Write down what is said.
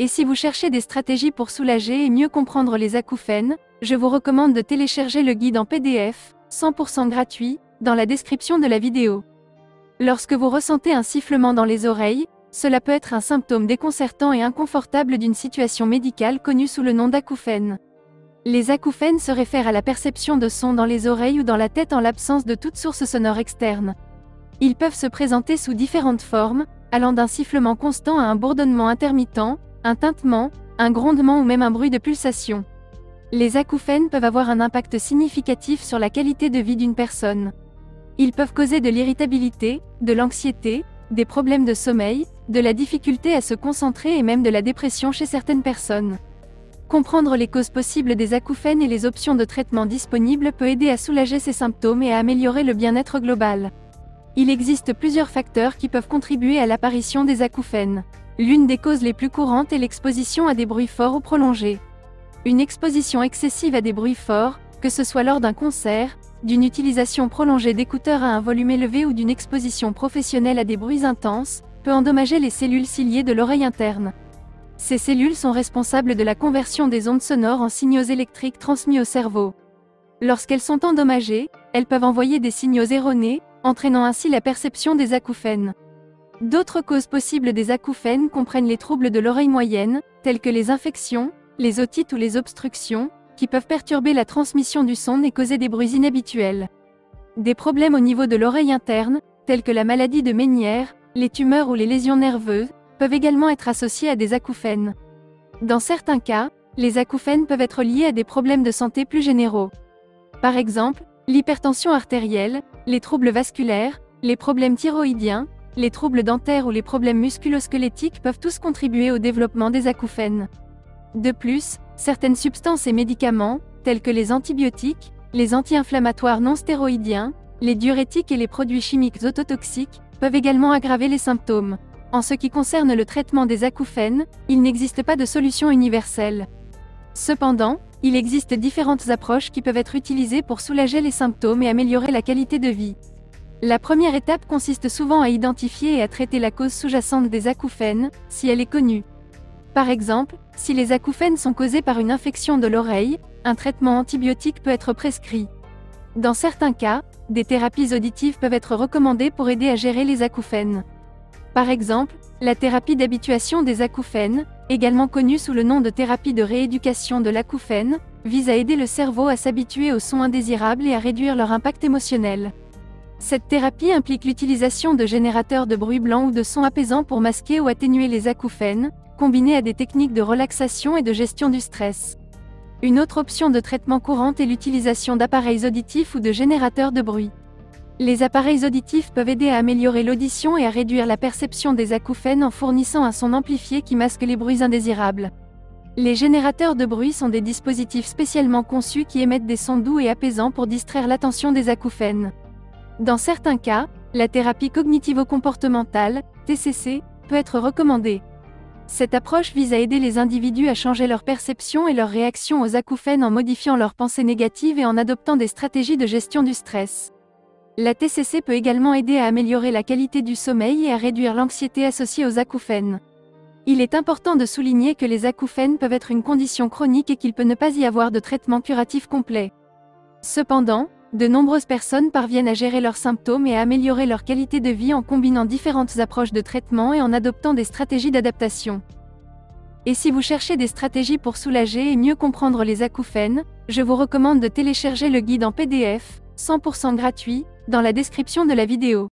Et si vous cherchez des stratégies pour soulager et mieux comprendre les acouphènes, je vous recommande de télécharger le guide en PDF, 100% gratuit, dans la description de la vidéo. Lorsque vous ressentez un sifflement dans les oreilles, cela peut être un symptôme déconcertant et inconfortable d'une situation médicale connue sous le nom d'acouphène. Les acouphènes se réfèrent à la perception de sons dans les oreilles ou dans la tête en l'absence de toute source sonore externe. Ils peuvent se présenter sous différentes formes, allant d'un sifflement constant à un bourdonnement intermittent, un tintement, un grondement ou même un bruit de pulsation. Les acouphènes peuvent avoir un impact significatif sur la qualité de vie d'une personne. Ils peuvent causer de l'irritabilité, de l'anxiété, des problèmes de sommeil, de la difficulté à se concentrer et même de la dépression chez certaines personnes. Comprendre les causes possibles des acouphènes et les options de traitement disponibles peut aider à soulager ces symptômes et à améliorer le bien-être global. Il existe plusieurs facteurs qui peuvent contribuer à l'apparition des acouphènes. L'une des causes les plus courantes est l'exposition à des bruits forts ou prolongés. Une exposition excessive à des bruits forts, que ce soit lors d'un concert, d'une utilisation prolongée d'écouteurs à un volume élevé ou d'une exposition professionnelle à des bruits intenses, peut endommager les cellules ciliées de l'oreille interne. Ces cellules sont responsables de la conversion des ondes sonores en signaux électriques transmis au cerveau. Lorsqu'elles sont endommagées, elles peuvent envoyer des signaux erronés, entraînant ainsi la perception des acouphènes. D'autres causes possibles des acouphènes comprennent les troubles de l'oreille moyenne, tels que les infections, les otites ou les obstructions, qui peuvent perturber la transmission du son et causer des bruits inhabituels. Des problèmes au niveau de l'oreille interne, tels que la maladie de Ménière, les tumeurs ou les lésions nerveuses, peuvent également être associés à des acouphènes. Dans certains cas, les acouphènes peuvent être liés à des problèmes de santé plus généraux. Par exemple, l'hypertension artérielle, les troubles vasculaires, les problèmes thyroïdiens, les troubles dentaires ou les problèmes musculo-squelettiques peuvent tous contribuer au développement des acouphènes. De plus, certaines substances et médicaments, tels que les antibiotiques, les anti-inflammatoires non stéroïdiens, les diurétiques et les produits chimiques ototoxiques, peuvent également aggraver les symptômes. En ce qui concerne le traitement des acouphènes, il n'existe pas de solution universelle. Cependant, il existe différentes approches qui peuvent être utilisées pour soulager les symptômes et améliorer la qualité de vie. La première étape consiste souvent à identifier et à traiter la cause sous-jacente des acouphènes, si elle est connue. Par exemple, si les acouphènes sont causés par une infection de l'oreille, un traitement antibiotique peut être prescrit. Dans certains cas, des thérapies auditives peuvent être recommandées pour aider à gérer les acouphènes. Par exemple, la thérapie d'habituation des acouphènes, également connue sous le nom de thérapie de rééducation de l'acouphène, vise à aider le cerveau à s'habituer aux sons indésirables et à réduire leur impact émotionnel. Cette thérapie implique l'utilisation de générateurs de bruit blanc ou de sons apaisants pour masquer ou atténuer les acouphènes, combinés à des techniques de relaxation et de gestion du stress. Une autre option de traitement courante est l'utilisation d'appareils auditifs ou de générateurs de bruit. Les appareils auditifs peuvent aider à améliorer l'audition et à réduire la perception des acouphènes en fournissant un son amplifié qui masque les bruits indésirables. Les générateurs de bruit sont des dispositifs spécialement conçus qui émettent des sons doux et apaisants pour distraire l'attention des acouphènes. Dans certains cas, la thérapie cognitivo-comportementale, TCC, peut être recommandée. Cette approche vise à aider les individus à changer leur perception et leur réaction aux acouphènes en modifiant leurs pensées négatives et en adoptant des stratégies de gestion du stress. La TCC peut également aider à améliorer la qualité du sommeil et à réduire l'anxiété associée aux acouphènes. Il est important de souligner que les acouphènes peuvent être une condition chronique et qu'il peut ne pas y avoir de traitement curatif complet. Cependant, de nombreuses personnes parviennent à gérer leurs symptômes et à améliorer leur qualité de vie en combinant différentes approches de traitement et en adoptant des stratégies d'adaptation. Et si vous cherchez des stratégies pour soulager et mieux comprendre les acouphènes, je vous recommande de télécharger le guide en PDF, 100% gratuit, dans la description de la vidéo.